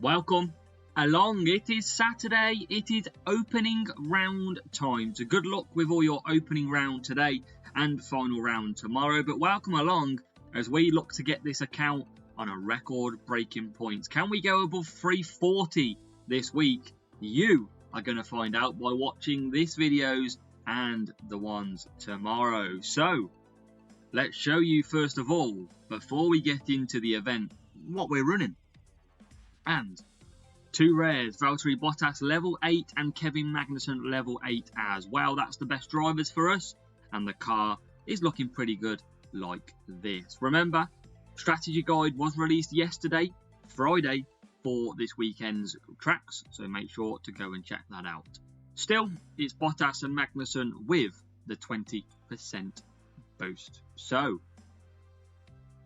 Welcome along. It is Saturday. It is opening round time. So good luck with all your opening round today and final round tomorrow. But welcome along as we look to get this account on a record-breaking point. Can we go above 340 this week? You are going to find out by watching these videos and the ones tomorrow. So let's show you first of all, before we get into the event, what we're running. And two rares, Valtteri Bottas level 8 and Kevin Magnussen level 8 as well. That's the best drivers for us, and the car is looking pretty good like this. Remember, strategy guide was released yesterday, Friday, for this weekend's tracks, so make sure to go and check that out. Still, it's Bottas and Magnussen with the 20% boost. So,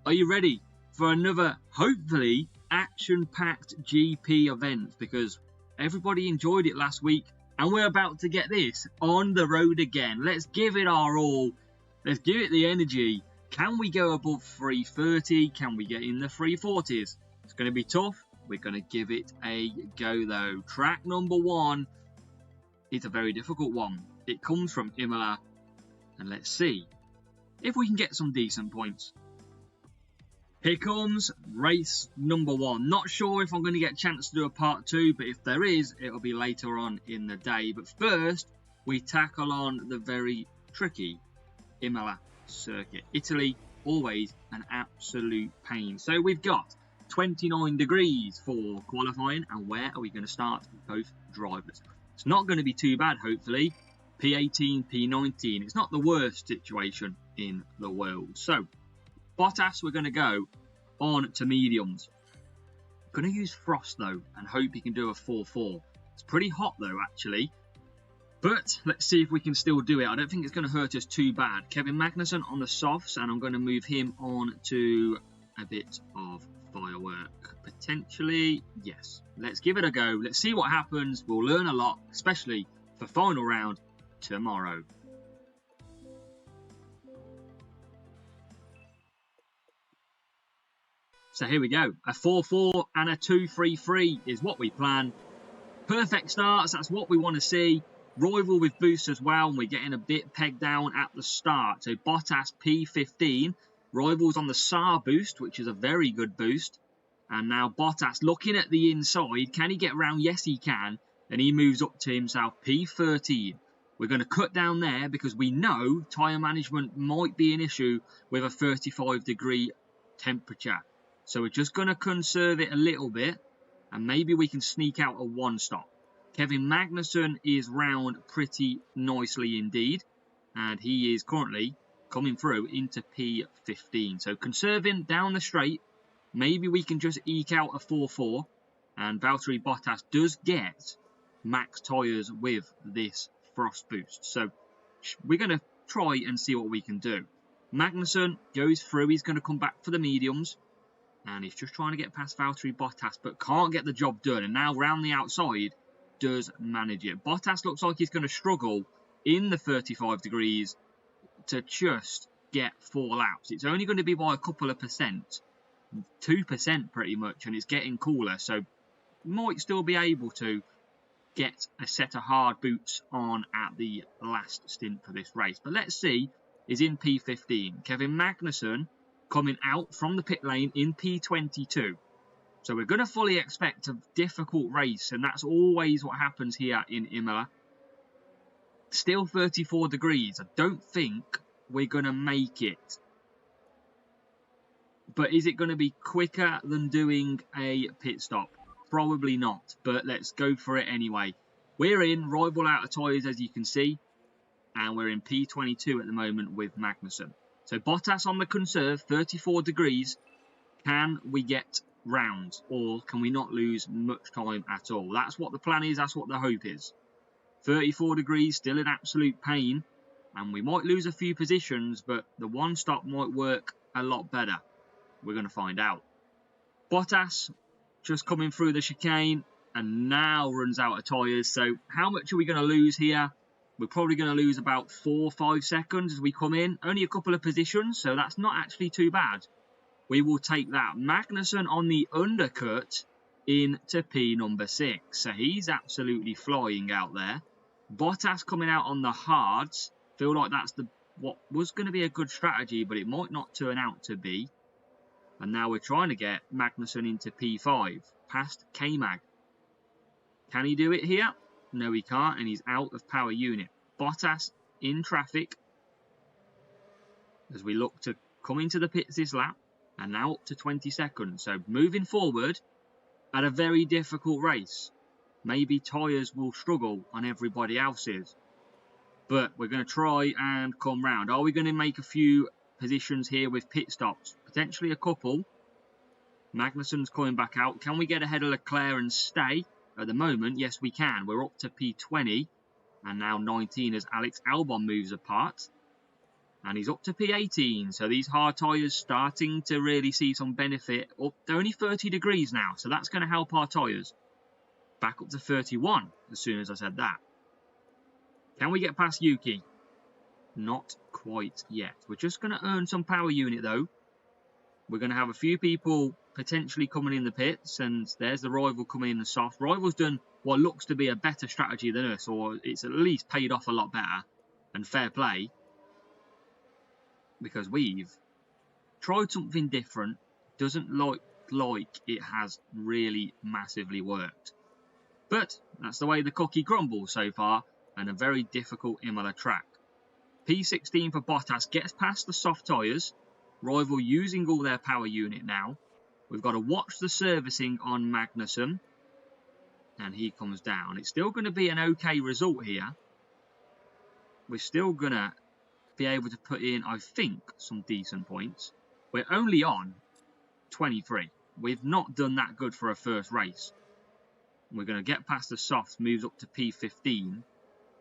are you ready for another, hopefully, action-packed GP event? Because everybody enjoyed it last week and we're about to get this on the road again. Let's give it our all. Let's give it the energy. Can we go above 330? Can we get in the 340s? It's going to be tough. We're going to give it a go though. Track number 1 is a very difficult one. It comes from Imola, and let's see if we can get some decent points. Here comes race number 1. Not sure if I'm going to get a chance to do a part 2, but if there is, it'll be later on in the day. But first, we tackle on the very tricky Imola circuit. Italy, always an absolute pain. So we've got 29 degrees for qualifying, and where are we going to start? Both drivers. It's not going to be too bad, hopefully. P18, P19. It's not the worst situation in the world. So, Bottas, we're going to go on to mediums. I'm going to use Frost though and hope he can do a 4-4. It's pretty hot though actually, but let's see if we can still do it. I don't think it's going to hurt us too bad. Kevin Magnussen on the softs, and I'm going to move him on to a bit of firework. Potentially, yes. Let's give it a go. Let's see what happens. We'll learn a lot, especially for final round tomorrow. So here we go, a 4-4 and a 2-3-3 is what we plan. Perfect starts, that's what we want to see. Rival with boost as well, and we're getting a bit pegged down at the start. So Bottas P15, Rivals on the SAR boost, which is a very good boost. And now Bottas looking at the inside, can he get around? Yes he can, and he moves up to himself P13. We're going to cut down there because we know tyre management might be an issue with a 35-degree temperature. So we're just going to conserve it a little bit, and maybe we can sneak out a 1-stop. Kevin Magnussen is round pretty nicely indeed, and he is currently coming through into P15. So conserving down the straight, maybe we can just eke out a 4-4, and Valtteri Bottas does get max tyres with this Frost boost. So we're going to try and see what we can do. Magnussen goes through, he's going to come back for the mediums. And he's just trying to get past Valtteri Bottas, but can't get the job done. And now round the outside, does manage it. Bottas looks like he's going to struggle in the 35 degrees to just get 4 laps. It's only going to be by a couple of percent, 2% pretty much, and it's getting cooler. So might still be able to get a set of hard boots on at the last stint for this race. But let's see, is in P15. Kevin Magnussen coming out from the pit lane in P22. So we're going to fully expect a difficult race, and that's always what happens here in Imola. Still 34 degrees. I don't think we're going to make it. But is it going to be quicker than doing a pit stop? Probably not, but let's go for it anyway. We're in rival out of tyres, as you can see, and we're in P22 at the moment with Magnussen. So Bottas on the conserve, 34 degrees. Can we get round, or can we not lose much time at all? That's what the plan is, that's what the hope is. 34 degrees, still an absolute pain, and we might lose a few positions, but the 1-stop might work a lot better. We're going to find out. Bottas just coming through the chicane, and now runs out of tyres. So how much are we going to lose here? We're probably going to lose about 4 or 5 seconds as we come in. Only a couple of positions, so that's not actually too bad. We will take that. Magnussen on the undercut into P number 6. So he's absolutely flying out there. Bottas coming out on the hards. Feel like that's what was going to be a good strategy, but it might not turn out to be. And now we're trying to get Magnussen into P5, past K-Mag. Can he do it here? No, he can't, and he's out of power unit. Bottas in traffic as we look to come into the pits this lap, and now up to 20 seconds. So moving forward at a very difficult race. Maybe tyres will struggle on everybody else's. But we're going to try and come round. Are we going to make a few positions here with pit stops? Potentially a couple. Magnussen's coming back out. Can we get ahead of Leclerc and stay? At the moment, yes we can. We're up to P20 and now 19 as Alex Albon moves apart. And he's up to P18. So these hard tyres starting to really see some benefit. They're only 30 degrees now, so that's going to help our tyres. Back up to 31 as soon as I said that. Can we get past Yuki? Not quite yet. We're just going to earn some power unit though. We're going to have a few people potentially coming in the pits, and there's the rival coming in the soft. Rival's done what looks to be a better strategy than us, or it's at least paid off a lot better, and fair play, because we've tried something different. Doesn't look like it has really massively worked, but that's the way the cookie crumbles so far, and a very difficult Imola track. P16 for Bottas gets past the soft tyres. Rival using all their power unit now. We've got to watch the servicing on Magnussen. And he comes down. It's still going to be an okay result here. We're still going to be able to put in, I think, some decent points. We're only on 23. We've not done that good for a first race. We're going to get past the softs, moves up to P15.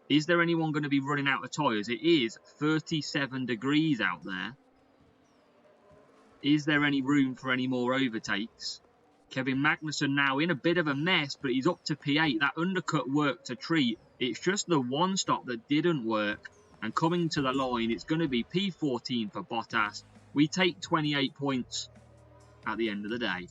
Is there anyone going to be running out of tyres? It is 37 degrees out there. Is there any room for any more overtakes? Kevin Magnussen now in a bit of a mess, but he's up to P8. That undercut worked a treat. It's just the one stop that didn't work. And coming to the line, it's going to be P14 for Bottas. We take 28 points at the end of the day.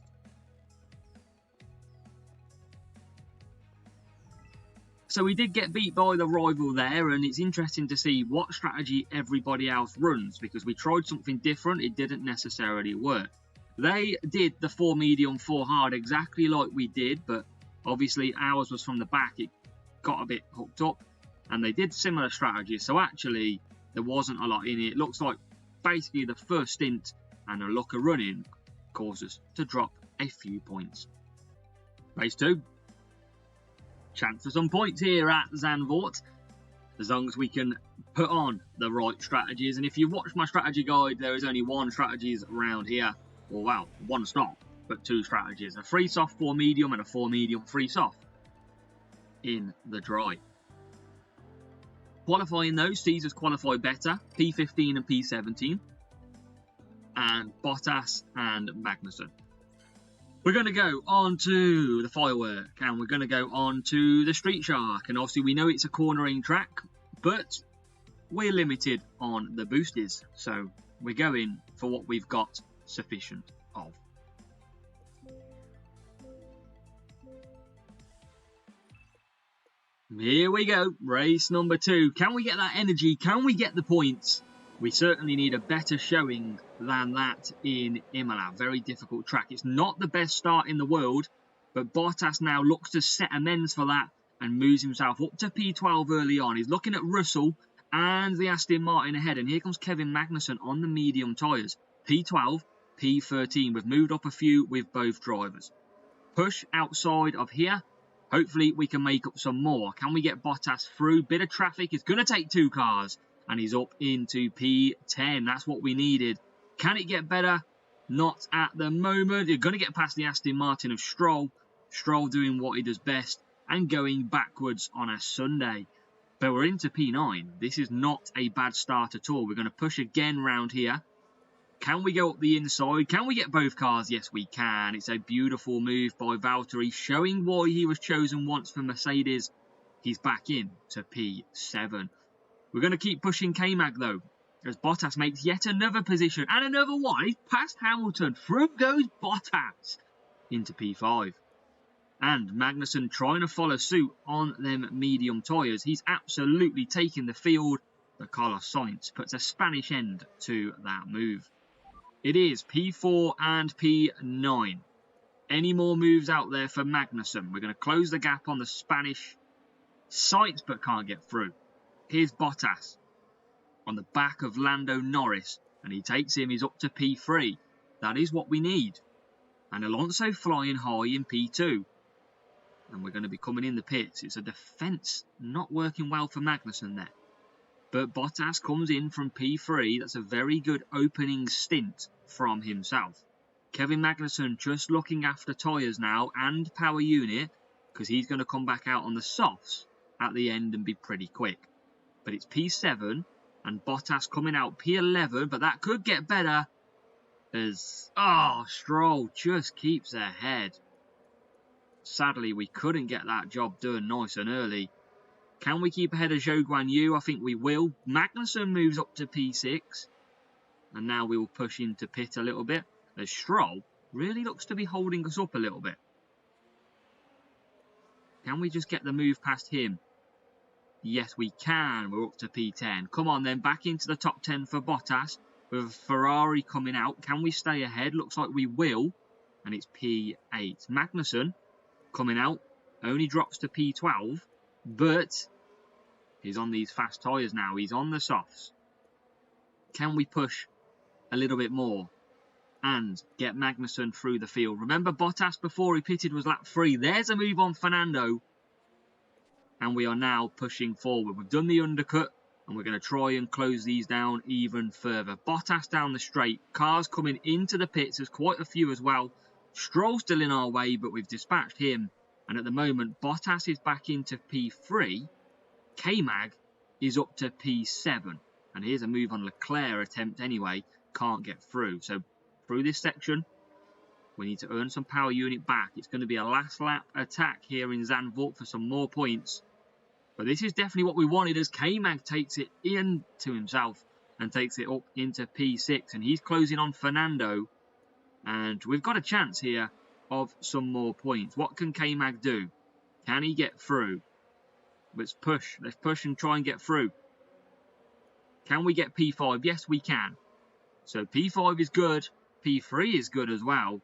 So we did get beat by the rival there, and it's interesting to see what strategy everybody else runs, because we tried something different, it didn't necessarily work. They did the 4 medium, 4 hard exactly like we did, but obviously ours was from the back, it got a bit hooked up, and they did similar strategies, so actually there wasn't a lot in it. It looks like basically the first stint and a luck of running caused us to drop a few points. Race 2. Chance for some points here at Zandvoort, as long as we can put on the right strategies. And if you watch my strategy guide, there is only one strategies around here, or well, one stop, but 2 strategies: a 3 soft, 4 medium, and a 4 medium, 3 soft in the dry. Qualifying those sees us qualify better, P15 and P17, and Bottas and Magnussen. We're going to go on to the firework, and we're going to go on to the Street Shark. And obviously we know it's a cornering track, but we're limited on the boosties, so we're going for what we've got sufficient of. Here we go, race number 2. Can we get that energy? Can we get the points? We certainly need a better showing than that in Imola. Very difficult track. It's not the best start in the world, but Bottas now looks to set amends for that and moves himself up to P12 early on. He's looking at Russell and the Aston Martin ahead, and here comes Kevin Magnussen on the medium tyres. P12, P13. We've moved up a few with both drivers. Push outside of here. Hopefully we can make up some more. Can we get Bottas through? Bit of traffic. It's going to take 2 cars. And he's up into P10. That's what we needed. Can it get better? Not at the moment. You're going to get past the Aston Martin of Stroll. Stroll doing what he does best and going backwards on a Sunday. But we're into P9. This is not a bad start at all. We're going to push again round here. Can we go up the inside? Can we get both cars? Yes, we can. It's a beautiful move by Valtteri, showing why he was chosen once for Mercedes. He's back in to P7. We're going to keep pushing K-Mag though, as Bottas makes yet another position and another one. He's past Hamilton. Through goes Bottas into P5. And Magnussen trying to follow suit on them medium tyres. He's absolutely taking the field, but Carlos Sainz puts a Spanish end to that move. It is P4 and P9. Any more moves out there for Magnussen? We're going to close the gap on the Spanish. Sainz but can't get through. Here's Bottas on the back of Lando Norris, and he takes him. He's up to P3. That is what we need. And Alonso flying high in P2. And we're going to be coming in the pits. It's a defence not working well for Magnussen there. But Bottas comes in from P3. That's a very good opening stint from himself. Kevin Magnussen just looking after tyres now and power unit, because he's going to come back out on the softs at the end and be pretty quick. But it's P7 and Bottas coming out P11, but that could get better as, Stroll just keeps ahead. Sadly, we couldn't get that job done nice and early. Can we keep ahead of Zhou Guan Yu? I think we will. Magnussen moves up to P6. And now we will push into pit a little bit, as Stroll really looks to be holding us up a little bit. Can we just get the move past him? Yes, we can. We're up to P10. Come on then, back into the top 10 for Bottas. With Ferrari coming out. Can we stay ahead? Looks like we will. And it's P8. Magnussen coming out. Only drops to P12. But he's on these fast tyres now. He's on the softs. Can we push a little bit more and get Magnussen through the field? Remember Bottas before he pitted was lap 3. There's a move on Fernando. And we are now pushing forward. We've done the undercut. And we're going to try and close these down even further. Bottas down the straight. Cars coming into the pits. There's quite a few as well. Stroll still in our way, but we've dispatched him. And at the moment, Bottas is back into P3. K-Mag is up to P7. And here's a move on Leclerc attempt anyway. Can't get through. So through this section, we need to earn some power unit back. It's going to be a last lap attack here in Zandvoort for some more points. But this is definitely what we wanted as K-Mag takes it into himself and takes it up into P6. And he's closing on Fernando. And we've got a chance here of some more points. What can K-Mag do? Can he get through? Let's push. Let's push and try and get through. Can we get P5? Yes, we can. So P5 is good. P3 is good as well.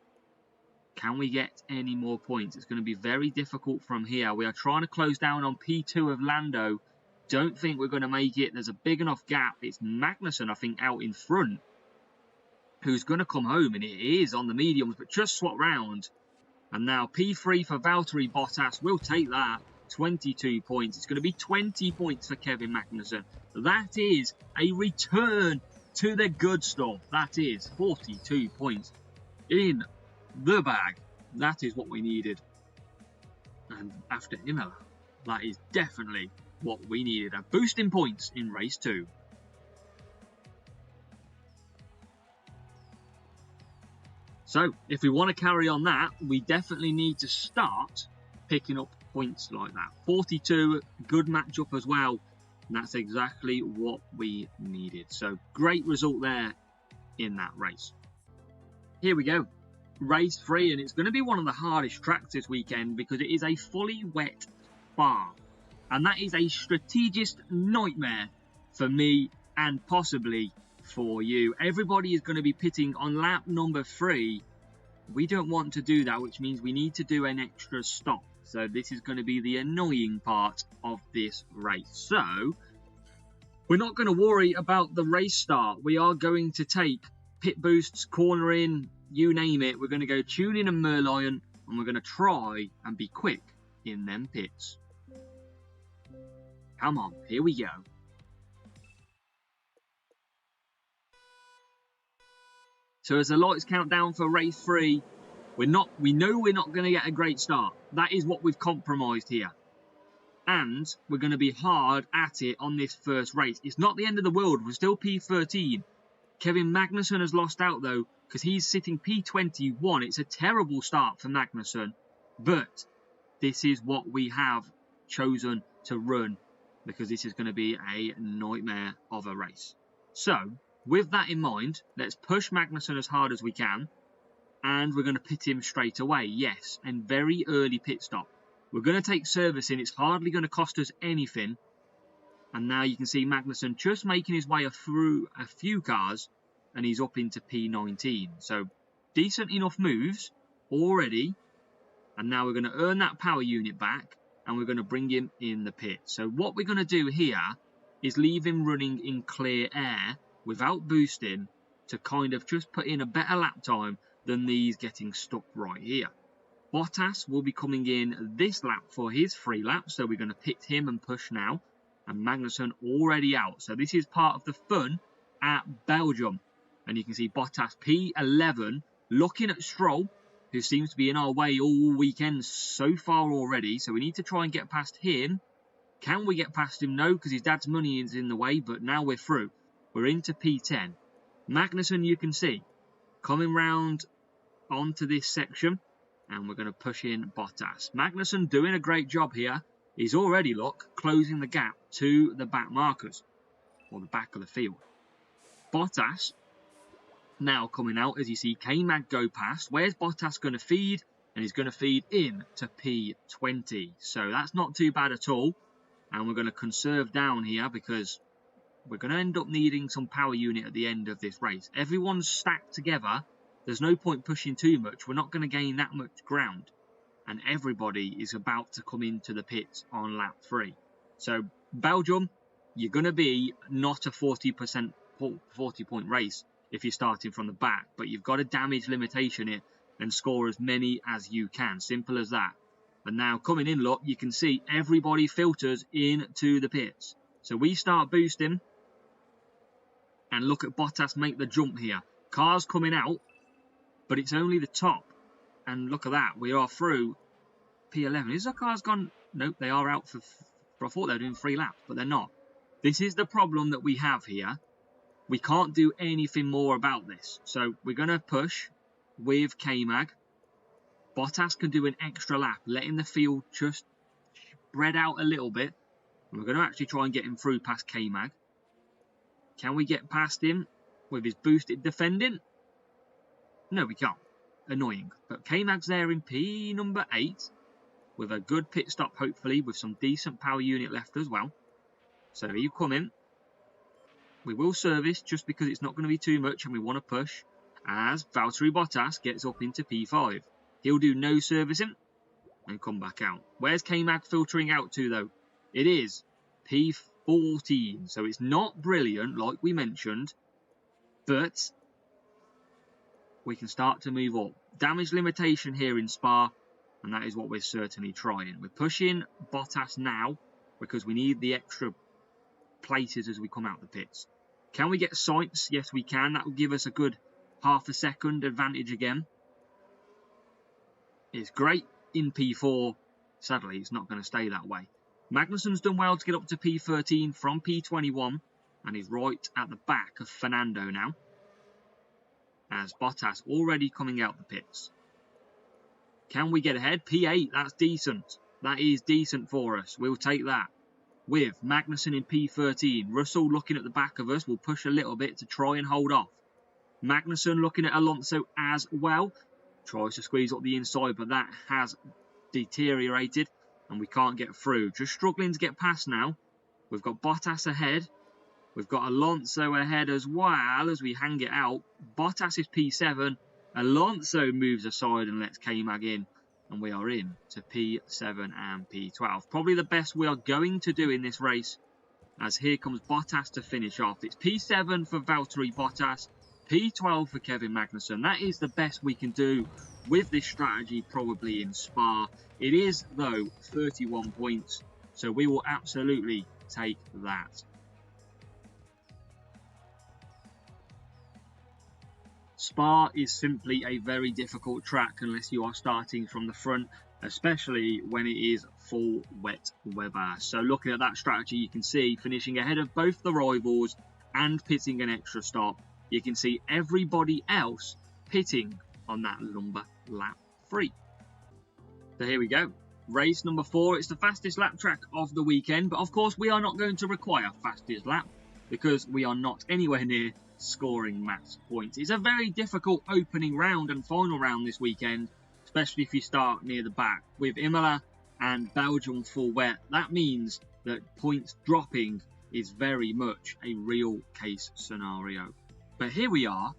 Can we get any more points? It's going to be very difficult from here. We are trying to close down on P2 of Lando. Don't think we're going to make it. There's a big enough gap. It's Magnussen, I think, out in front, who's going to come home, and it is on the mediums, but just swap round. And now P3 for Valtteri Bottas. We'll take that. 22 points. It's going to be 20 points for Kevin Magnussen. That is a return to the good stuff. That is 42 points in the bag. That is what we needed. And after Imola, that is definitely what we needed. A boost in points in race 2. So, if we want to carry on that, we definitely need to start picking up points like that. 42, good matchup as well. And that's exactly what we needed. So, great result there in that race. Here we go. Race 3, and it's going to be one of the hardest tracks this weekend because it is a fully wet Spa. And that is a strategist nightmare for me and possibly for you. Everybody is going to be pitting on lap number 3. We don't want to do that, which means we need to do an extra stop. So this is going to be the annoying part of this race. So we're not going to worry about the race start. We are going to take pit boosts, cornering, you name it. We're going to go tune in and Merlion, and we're going to try and be quick in them pits. Come on, here we go. So as the lights count down for race 3, we know we're not going to get a great start. That is what we've compromised here. And we're going to be hard at it on this first race. It's not the end of the world. We're still P13. Kevin Magnussen has lost out though, because he's sitting P21. It's a terrible start for Magnussen. But this is what we have chosen to run, because this is going to be a nightmare of a race. So with that in mind, let's push Magnussen as hard as we can. And we're going to pit him straight away, yes, and very early pit stop. We're going to take servicing, it's hardly going to cost us anything. And now you can see Magnussen just making his way through a few cars, and he's up into P19. So decent enough moves already. And now we're going to earn that power unit back, and we're going to bring him in the pit. So what we're going to do here is leave him running in clear air without boosting to kind of just put in a better lap time than these getting stuck right here. Bottas will be coming in this lap for his free lap, so we're going to pit him and push now. And Magnussen already out. So this is part of the fun at Belgium. And you can see Bottas P11 looking at Stroll, who seems to be in our way all weekend so far already. So we need to try and get past him. Can we get past him? No, because his dad's money is in the way. But now we're through. We're into P10. Magnussen, you can see, coming round onto this section. And we're going to push in Bottas. Magnussen doing a great job here. He's already, look, closing the gap to the back markers, or the back of the field. Bottas now coming out as you see K-Mag go past. Where's Bottas going to feed? And he's going to feed in to P20. So that's not too bad at all. And we're going to conserve down here because we're going to end up needing some power unit at the end of this race. Everyone's stacked together. There's no point pushing too much. We're not going to gain that much ground. And everybody is about to come into the pits on lap 3. So Belgium, you're going to be not a 40% 40-point race if you're starting from the back, but you've got a damage limitation it and score as many as you can. Simple as that. And now coming in, look, you can see everybody filters into the pits. So we start boosting, and look at Bottas make the jump here. Cars coming out, but it's only the top. And look at that, we are through P11. Is the cars gone? Nope, they are out for I thought they were doing 3 laps, but they're not. This is the problem that we have here. We can't do anything more about this. So we're going to push with K-Mag. Bottas can do an extra lap, letting the field just spread out a little bit. And we're going to actually try and get him through past K-Mag. Can we get past him with his boosted defending? No, we can't. Annoying. But K-Mag's there in P number 8 with a good pit stop, hopefully, with some decent power unit left as well. So you come in. We will service just because it's not going to be too much and we want to push as Valtteri Bottas gets up into P5. He'll do no servicing and come back out. Where's K-Mag filtering out to, though? It is P14. So it's not brilliant, like we mentioned, but we can start to move up. Damage limitation here in Spa, and that is what we're certainly trying. We're pushing Bottas now because we need the extra places as we come out the pits. Can we get Sainz? Yes, we can. That will give us a good half a second advantage again. It's great in P4. Sadly, it's not going to stay that way. Magnussen's done well to get up to P13 from P21, and he's right at the back of Fernando now, as Bottas already coming out the pits. Can we get ahead? P8, that's decent. That is decent for us. We'll take that. With Magnussen in P13. Russell looking at the back of us. We'll push a little bit to try and hold off. Magnussen looking at Alonso as well. Tries to squeeze up the inside, but that has deteriorated and we can't get through. Just struggling to get past now. We've got Bottas ahead. We've got Alonso ahead as well as we hang it out. Bottas is P7. Alonso moves aside and lets K-Mag in. And we are in to P7 and P12. Probably the best we are going to do in this race. As here comes Bottas to finish off. It's P7 for Valtteri Bottas. P12 for Kevin Magnussen. That is the best we can do with this strategy probably in Spa. It is, though, 31 points. So we will absolutely take that. Spa is simply a very difficult track unless you are starting from the front, especially when it is full wet weather. So looking at that strategy, you can see finishing ahead of both the rivals and pitting an extra stop. You can see everybody else pitting on that number lap 3. So here we go. Race number 4. It's the fastest lap track of the weekend, but of course we are not going to require fastest lap because we are not anywhere near scoring max points. It's a very difficult opening round and final round this weekend, especially if you start near the back. With Imola and Belgium full wet, that means that points dropping is very much a real case scenario. But here we are,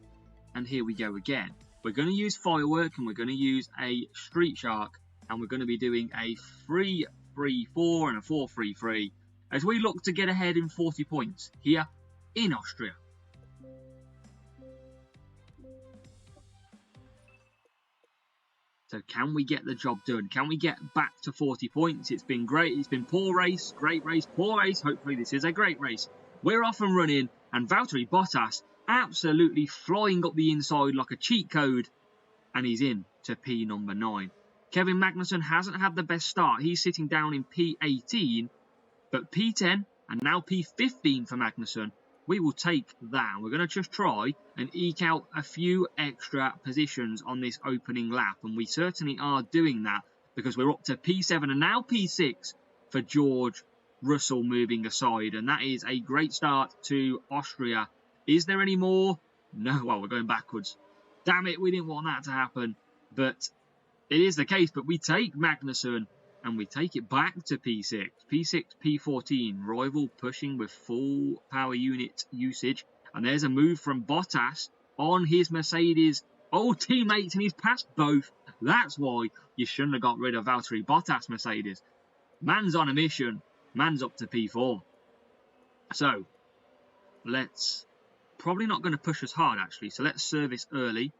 and here we go again. We're going to use Firework, and we're going to use a Street Shark, and we're going to be doing a 3-3-4 and a 4-3-3 as we look to get ahead in 40 points here in Austria. So can we get the job done? Can we get back to 40 points? It's been great. It's been poor race, great race, poor race. Hopefully this is a great race. We're off and running, and Valtteri Bottas absolutely flying up the inside like a cheat code, and he's in to P number 9. Kevin Magnussen hasn't had the best start. He's sitting down in P18, but P10 and now P15 for Magnussen. We will take that. We're going to just try and eke out a few extra positions on this opening lap, and we certainly are doing that because we're up to P7 and now P6 for George Russell moving aside, and that is a great start to Austria. Is there any more? No, well, we're going backwards. Damn it, we didn't want that to happen, but it is the case. But we take Magnussen and we take it back to P6. P6, P14. Rival pushing with full power unit usage. And there's a move from Bottas on his Mercedes old teammates, and he's passed both. That's why you shouldn't have got rid of Valtteri Bottas Mercedes. Man's on a mission. Man's up to P4. So, let's... Probably not going to push us hard, actually. So let's service early.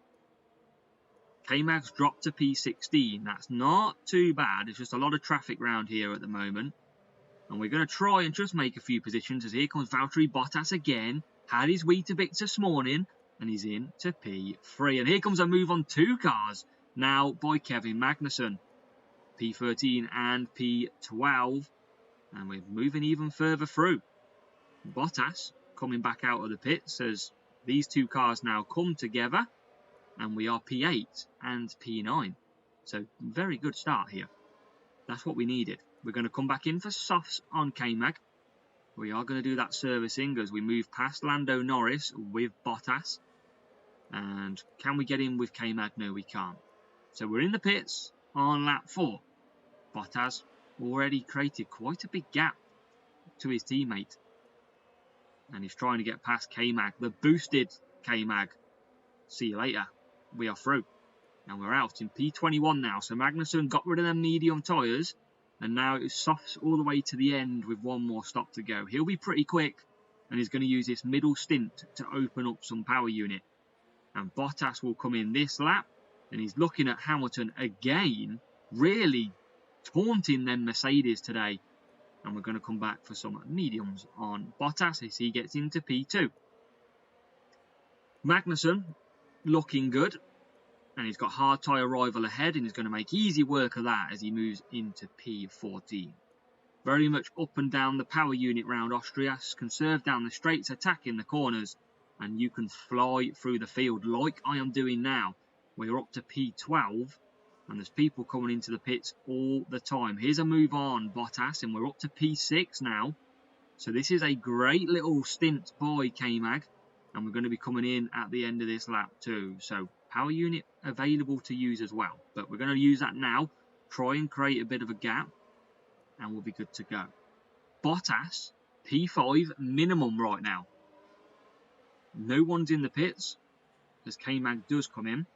K-Mag's dropped to P16. That's not too bad. It's just a lot of traffic around here at the moment. And we're going to try and just make a few positions as here comes Valtteri Bottas again. Had his Weetabix this morning, and he's in to P3. And here comes a move on 2 cars now by Kevin Magnussen. P13 and P12. And we're moving even further through. Bottas coming back out of the pits as these 2 cars now come together. And we are P8 and P9. So, very good start here. That's what we needed. We're going to come back in for softs on K-Mag. We are going to do that servicing as we move past Lando Norris with Bottas. And can we get in with K-Mag? No, we can't. So, we're in the pits on lap 4. Bottas already created quite a big gap to his teammate. And he's trying to get past K-Mag, the boosted K-Mag. See you later. We are through. And we're out in P21 now. So Magnussen got rid of them medium tyres. And now it's softs all the way to the end with one more stop to go. He'll be pretty quick. And he's going to use this middle stint to open up some power unit. And Bottas will come in this lap. And he's looking at Hamilton again. Really taunting them Mercedes today. And we're going to come back for some mediums on Bottas as he gets into P2. Magnussen looking good, and he's got hard tyre rival ahead, and he's going to make easy work of that as he moves into P14. Very much up and down the power unit round Austria, conserve down the straights, attack in the corners, and you can fly through the field like I am doing now. We're up to P12, and there's people coming into the pits all the time. Here's a move on Bottas, and we're up to P6 now. So this is a great little stint by K-Mag. And we're going to be coming in at the end of this lap too. So power unit available to use as well. But we're going to use that now. Try and create a bit of a gap. And we'll be good to go. Bottas, P5 minimum right now. No one's in the pits as K-Mag does come in.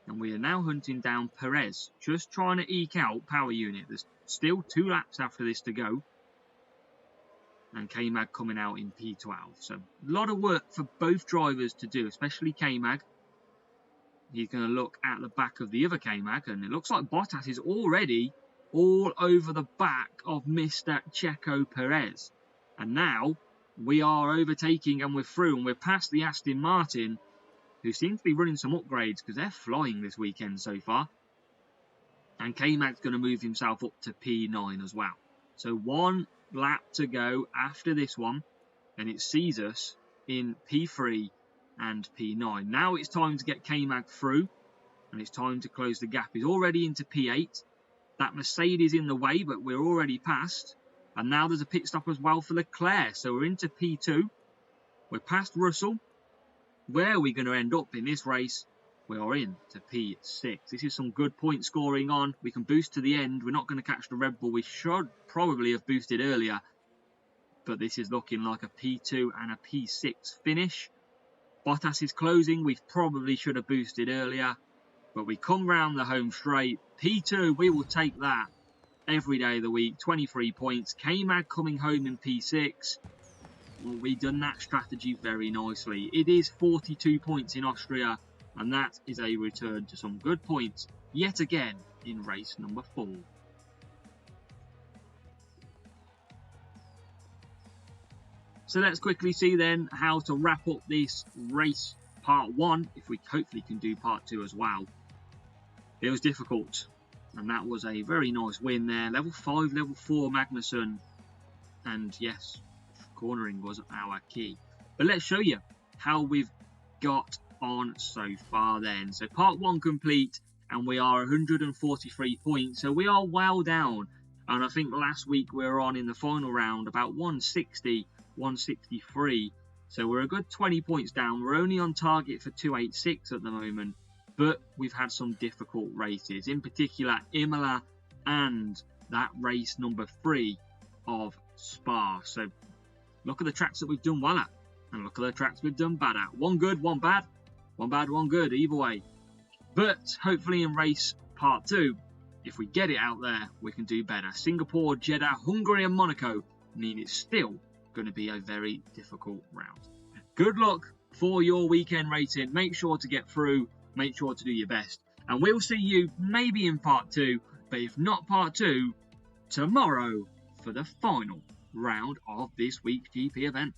And we are now hunting down Perez. Just trying to eke out power unit. There's still 2 laps after this to go. And K-Mag coming out in P12. So, a lot of work for both drivers to do, especially K-Mag. He's going to look at the back of the other K-Mag, and it looks like Bottas is already all over the back of Mr. Checo Perez. And now, we are overtaking and we're through, and we're past the Aston Martin, who seem to be running some upgrades, because they're flying this weekend so far. And K-Mag's going to move himself up to P9 as well. So, 1 lap to go after this one, and it sees us in P3 and P9. Now it's time to get K-Mag through, and it's time to close the gap. He's already into P8. That Mercedes in the way, but we're already past. And now there's a pit stop as well for Leclerc. So we're into P2. We're past Russell. Where are we going to end up in this race? We are in to P6. This is some good point scoring on. We can boost to the end. We're not going to catch the Red Bull. We should probably have boosted earlier. But this is looking like a P2 and a P6 finish. Bottas is closing. We probably should have boosted earlier. But we come round the home straight. P2, we will take that every day of the week. 23 points. K-Mag coming home in P6. Well, we've done that strategy very nicely. It is 42 points in Austria. And that is a return to some good points yet again in race number 4. So let's quickly see then how to wrap up this race part 1, if we hopefully can do part 2 as well. It was difficult, and that was a very nice win there. Level 5, level 4 Magnussen, and yes, cornering was our key. But let's show you how we've got on so far then. So part 1 complete, and we are 143 points, so we are well down. And I think last week we were on in the final round about 160, 163, so we're a good 20 points down. We're only on target for 286 at the moment, but we've had some difficult races, in particular Imola and that race number 3 of Spa. So look at the tracks that we've done well at, and look at the tracks we've done bad at. One good, one bad, one bad, one good, either way. But hopefully in race part 2, if we get it out there, we can do better. Singapore, Jeddah, Hungary and Monaco mean it's still going to be a very difficult round. Good luck for your weekend racing. Make sure to get through. Make sure to do your best. And we'll see you maybe in part 2, but if not part 2, tomorrow for the final round of this week's GP event.